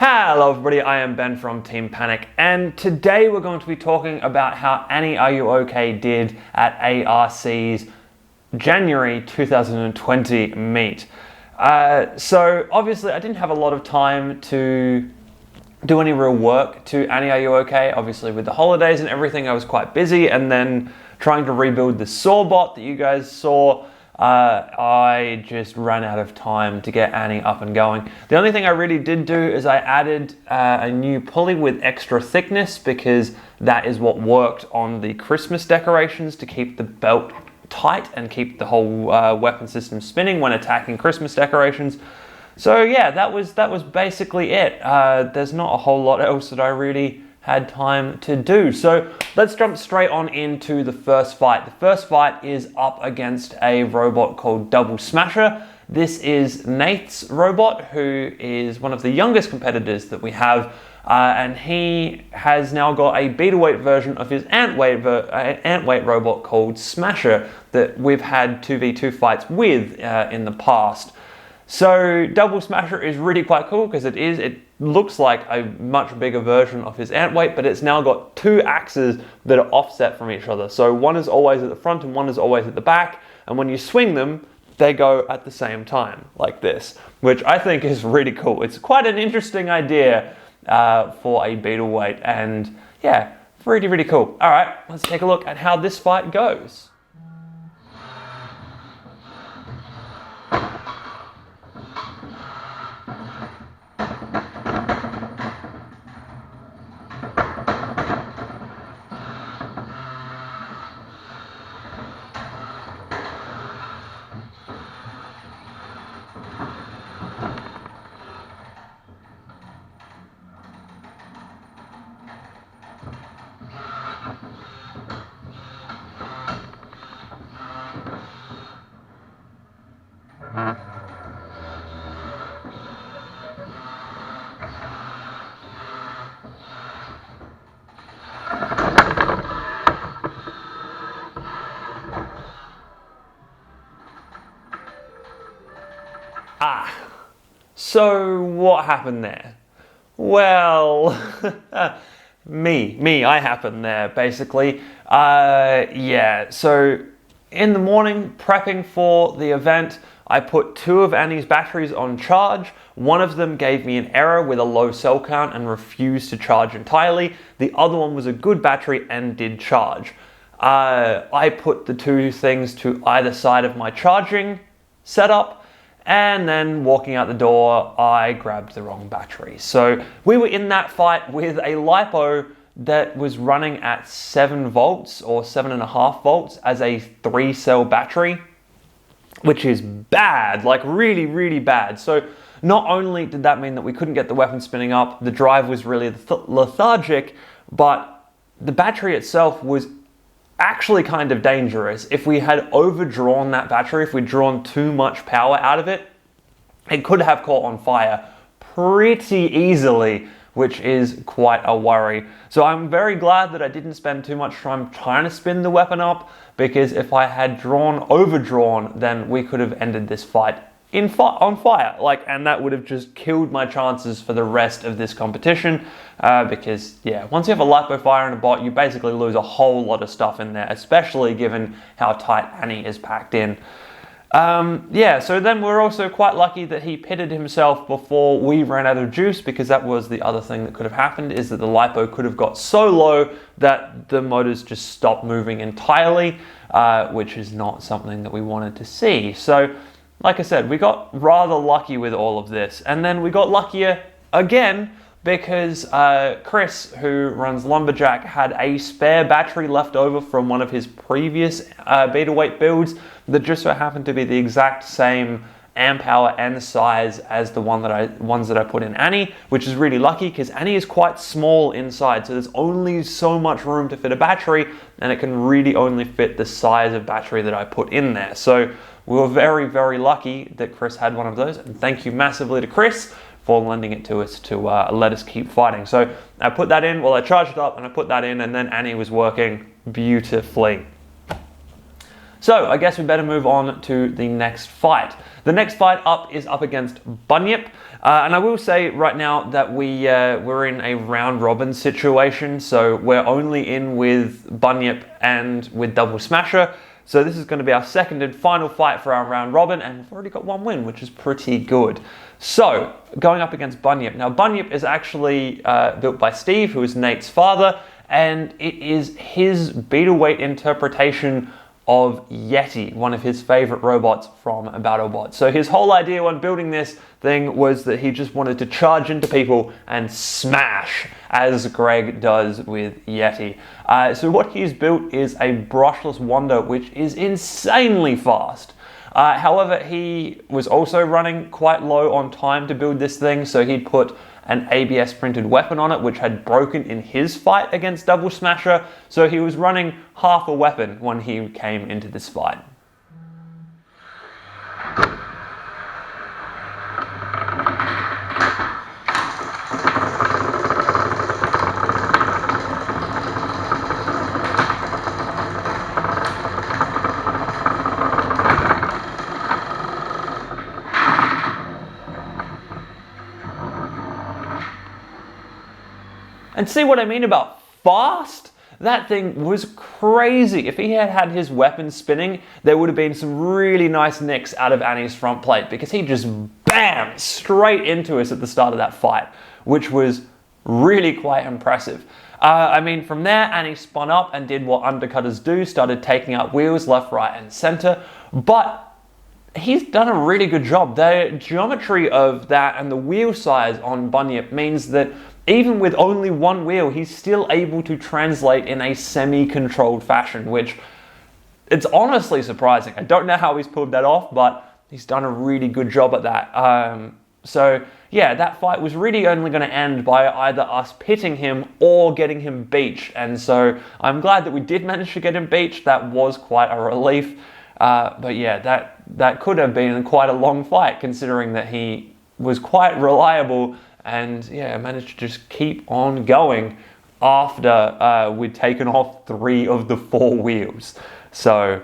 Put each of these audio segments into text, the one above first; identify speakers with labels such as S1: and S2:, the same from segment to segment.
S1: Hello everybody, I am Ben from Team Panic, and today we're going to be talking about how Annie Are You OK did at ARC's January 2020 meet. So obviously I didn't have a lot of time to do any real work to Annie Are You OK. Obviously with the holidays and everything I was quite busy, and then trying to rebuild the saw bot that you guys saw. I just ran out of time to get Annie up and going. The only thing I really did do is I added a new pulley with extra thickness, because that is what worked on the Christmas decorations to keep the belt tight and keep the whole weapon system spinning when attacking Christmas decorations. So yeah, that was basically it. There's not a whole lot else that I really had time to do. So let's jump straight on into the first fight. The first fight is up against a robot called Double Smasher. This is Nate's robot, who is one of the youngest competitors that we have, and he has now got a Beetleweight version of his ant-weight robot called Smasher that we've had 2v2 fights with in the past. So Double Smasher is really quite cool because it looks like a much bigger version of his ant-weight, but it's now got two axes that are offset from each other. So one is always at the front and one is always at the back, and when you swing them, they go at the same time, like this, which I think is really cool. It's quite an interesting idea for a Beetleweight, and yeah, really, really cool. All right, let's take a look at how this fight goes. So what happened there? Well, I happened there, basically. Yeah, so in the morning, prepping for the event, I put two of Annie's batteries on charge. One of them gave me an error with a low cell count and refused to charge entirely. The other one was a good battery and did charge. I put the two things to either side of my charging setup, and then walking out the door, I grabbed the wrong battery. So we were in that fight with a LiPo that was running at 7 volts or 7.5 volts as a 3-cell battery, which is bad, like really, really bad. So not only did that mean that we couldn't get the weapon spinning up, the drive was really lethargic, but the battery itself was actually kind of dangerous. If we had overdrawn that battery, if we'd drawn too much power out of it, it could have caught on fire pretty easily, which is quite a worry. So I'm very glad that I didn't spend too much time trying to spin the weapon up, because if I had overdrawn, then we could have ended this fight on fire, and that would have just killed my chances for the rest of this competition, because yeah, once you have a lipo fire in a bot, you basically lose a whole lot of stuff in there, especially given how tight Annie is packed in. Yeah, so then we're also quite lucky that he pitted himself before we ran out of juice, because that was the other thing that could have happened, is that the lipo could have got so low that the motors just stopped moving entirely, which is not something that we wanted to see. So like I said, we got rather lucky with all of this, and then we got luckier again because Chris, who runs Lumberjack, had a spare battery left over from one of his previous Beetleweight builds that just so happened to be the exact same amp hour and size as the ones that I put in Annie, which is really lucky because Annie is quite small inside, so there's only so much room to fit a battery, and it can really only fit the size of battery that I put in there. So we were very, very lucky that Chris had one of those, and thank you massively to Chris for lending it to us to let us keep fighting. So I put that in, well, I charged it up and I put that in, and then Annie was working beautifully. So I guess we better move on to the next fight. The next fight up is up against Bunyip. And I will say right now that we're in a round robin situation. So we're only in with Bunyip and with Double Smasher. So this is going to be our second and final fight for our round robin, and we've already got one win, which is pretty good. So, going up against Bunyip. Now, Bunyip is actually built by Steve, who is Nate's father, and it is his Beetleweight interpretation of Yeti, one of his favorite robots from BattleBot. So his whole idea when building this thing was that he just wanted to charge into people and smash, as Greg does with Yeti. So what he's built is a brushless wonder, which is insanely fast. However, he was also running quite low on time to build this thing, so he'd put an ABS printed weapon on it, which had broken in his fight against Double Smasher, so he was running half a weapon when he came into this fight. And see what I mean about fast? That thing was crazy. If he had had his weapon spinning, there would have been some really nice nicks out of Annie's front plate, because he just bam straight into us at the start of that fight, which was really quite impressive. I mean, from there, Annie spun up and did what undercutters do, started taking out wheels left, right, and center, but he's done a really good job. The geometry of that and the wheel size on Bunyip means that even with only one wheel, he's still able to translate in a semi-controlled fashion, which it's honestly surprising. I don't know how he's pulled that off, but he's done a really good job at that. So yeah, that fight was really only going to end by either us pitting him or getting him beached. And so I'm glad that we did manage to get him beached. That was quite a relief. But yeah, that could have been quite a long fight, considering that he was quite reliable and yeah, managed to just keep on going after we'd taken off 3 of the 4 wheels. So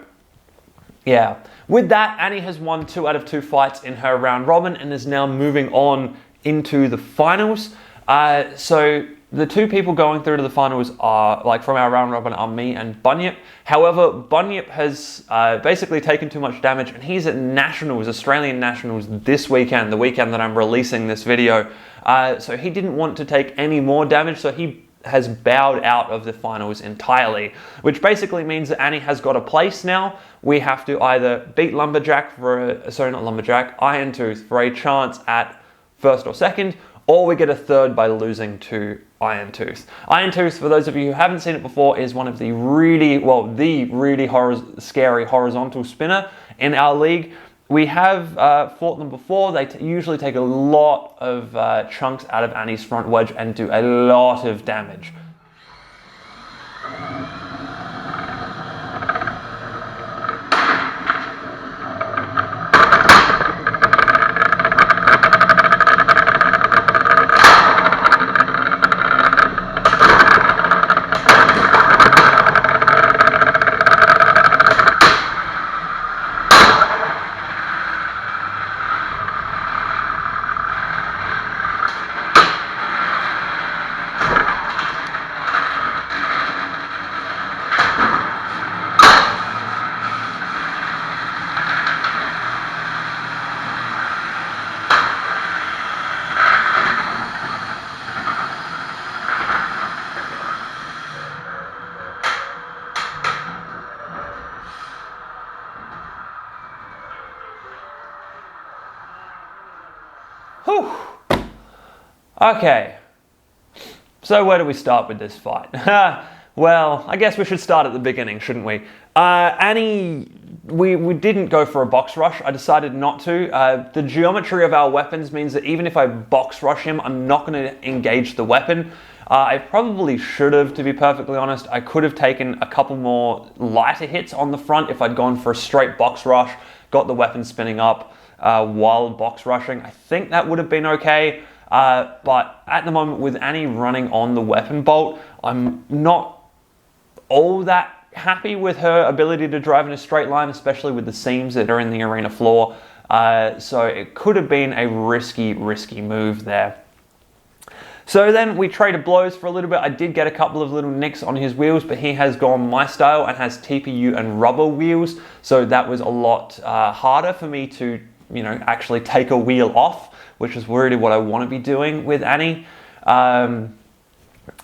S1: yeah, with that, Annie has won 2 out of 2 fights in her round robin and is now moving on into the finals. So the 2 people going through to the finals are, like, from our round robin, are me and Bunyip. However, Bunyip has basically taken too much damage, and he's at Nationals, Australian Nationals, this weekend, the weekend that I'm releasing this video. So he didn't want to take any more damage, so he has bowed out of the finals entirely, which basically means that Annie has got a place now. We have to either beat Lumberjack Iron Tooth for a chance at first or second, or we get a third by losing to Iron Tooth. Iron Tooth, for those of you who haven't seen it before, is one of the really scary horizontal spinner in our league. We have fought them before. They usually take a lot of chunks out of Annie's front wedge and do a lot of damage. Whew. Okay, so where do we start with this fight? Well, I guess we should start at the beginning, shouldn't we? Annie, we didn't go for a box rush. I decided not to. The geometry of our weapons means that even if I box rush him, I'm not going to engage the weapon. I probably should have, to be perfectly honest. I could have taken a couple more lighter hits on the front if I'd gone for a straight box rush, got the weapon spinning up while box rushing. I think that would have been okay. But at the moment, with Annie running on the weapon bolt, I'm not all that happy with her ability to drive in a straight line, especially with the seams that are in the arena floor. So it could have been a risky move there. So then we traded blows for a little bit. I did get a couple of little nicks on his wheels, but he has gone my style and has TPU and rubber wheels. So that was a lot harder for me to, actually take a wheel off, which is really what I want to be doing with Annie. And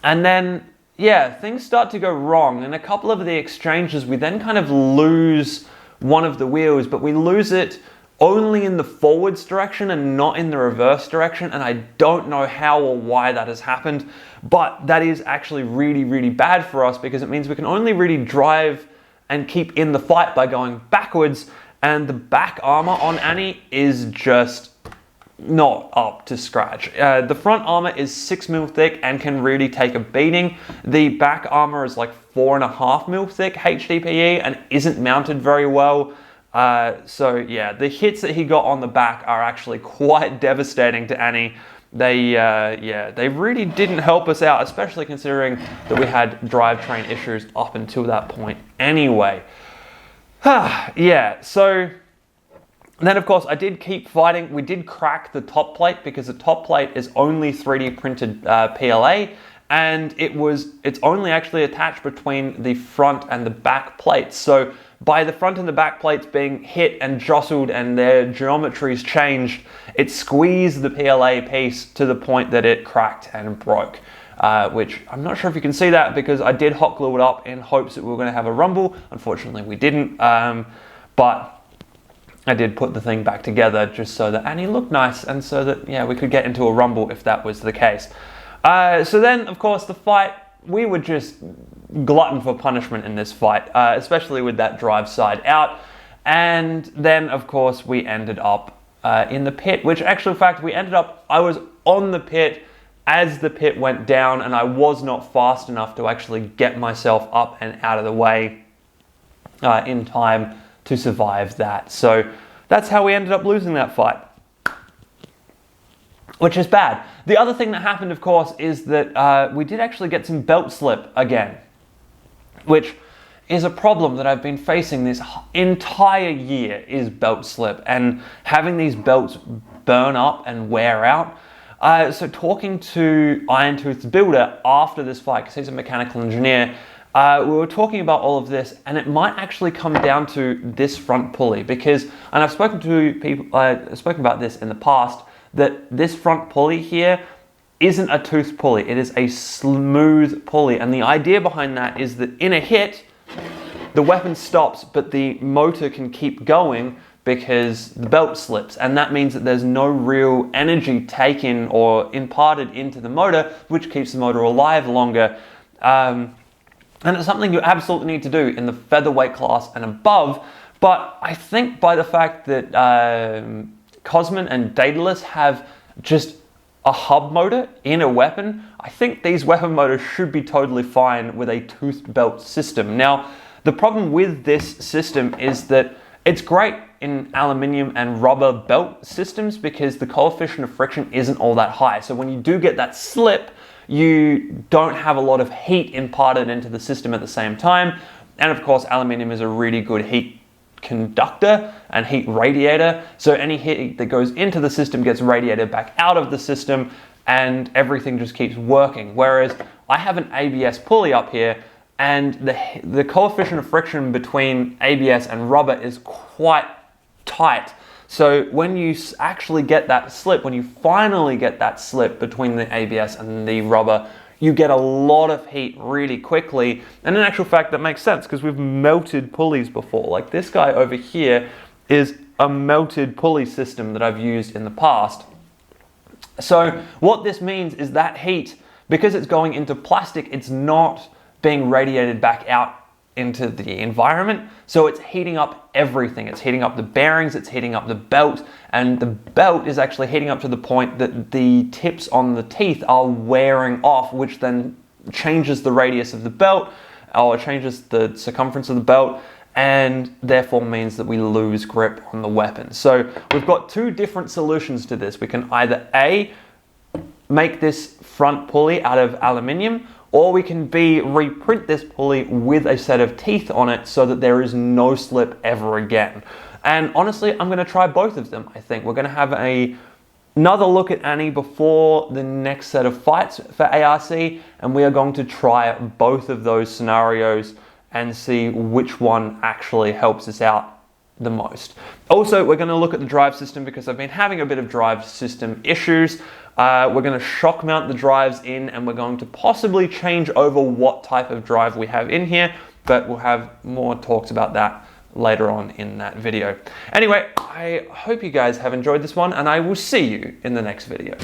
S1: then, yeah, things start to go wrong. In a couple of the exchanges, we then kind of lose one of the wheels, but we lose it only in the forwards direction and not in the reverse direction, and I don't know how or why that has happened, but that is actually really bad for us because it means we can only really drive and keep in the fight by going backwards, and the back armor on Annie is just not up to scratch. The front armor is 6 mil thick and can really take a beating. The back armor is like 4.5 mil thick HDPE and isn't mounted very well. So yeah, the hits that he got on the back are actually quite devastating to Annie. They really didn't help us out, especially considering that we had drivetrain issues up until that point anyway. Yeah, so then of course I did keep fighting. We did crack the top plate because the top plate is only 3D printed PLA, and it's only actually attached between the front and the back plates. So by the front and the back plates being hit and jostled and their geometries changed, it squeezed the PLA piece to the point that it cracked and broke. Which I'm not sure if you can see that because I did hot glue it up in hopes that we were going to have a rumble. Unfortunately, we didn't. But I did put the thing back together just so that Annie looked nice and so that, yeah, we could get into a rumble if that was the case. So then, of course, the fight, we were just glutton for punishment in this fight, especially with that drive side out. And then, of course, we ended up in the pit, which actually, in fact, I was on the pit as the pit went down, and I was not fast enough to actually get myself up and out of the way in time to survive that. So that's how we ended up losing that fight, which is bad. The other thing that happened, of course, is that we did actually get some belt slip again, which is a problem that I've been facing this entire year, is belt slip and having these belts burn up and wear out. So talking to Iron Tooth's builder after this fight, because he's a mechanical engineer, we were talking about all of this, and it might actually come down to this front pulley because, and I've spoken to people, I've spoken about this in the past, that this front pulley here isn't a tooth pulley, it is a smooth pulley. And the idea behind that is that in a hit, the weapon stops, but the motor can keep going because the belt slips. And that means that there's no real energy taken or imparted into the motor, which keeps the motor alive longer. And it's something you absolutely need to do in the featherweight class and above. But I think by the fact that Cosman and Daedalus have just a hub motor in a weapon, I think these weapon motors should be totally fine with a toothed belt system. Now, the problem with this system is that it's great in aluminium and rubber belt systems because the coefficient of friction isn't all that high. So when you do get that slip, you don't have a lot of heat imparted into the system at the same time. And of course, aluminium is a really good heat conductor and heat radiator. So any heat that goes into the system gets radiated back out of the system and everything just keeps working. Whereas I have an ABS pulley up here, and the coefficient of friction between ABS and rubber is quite tight. So when you actually get that slip, when you finally get that slip between the ABS and the rubber, you get a lot of heat really quickly. And in actual fact, that makes sense because we've melted pulleys before. Like this guy over here is a melted pulley system that I've used in the past. So what this means is that heat, because it's going into plastic, it's not being radiated back out into the environment. So it's heating up everything. It's heating up the bearings, it's heating up the belt, and the belt is actually heating up to the point that the tips on the teeth are wearing off, which then changes the radius of the belt, or changes the circumference of the belt, and therefore means that we lose grip on the weapon. So we've got two different solutions to this. We can either A, make this front pulley out of aluminium, or we can B, reprint this pulley with a set of teeth on it so that there is no slip ever again. And honestly, I'm gonna try both of them, I think. We're gonna have another look at Annie before the next set of fights for ARC, and we are going to try both of those scenarios and see which one actually helps us out the most. Also, we're going to look at the drive system because I've been having a bit of drive system issues. We're going to shock mount the drives in, and we're going to possibly change over what type of drive we have in here, but we'll have more talks about that later on in that video. Anyway, I hope you guys have enjoyed this one, and I will see you in the next video.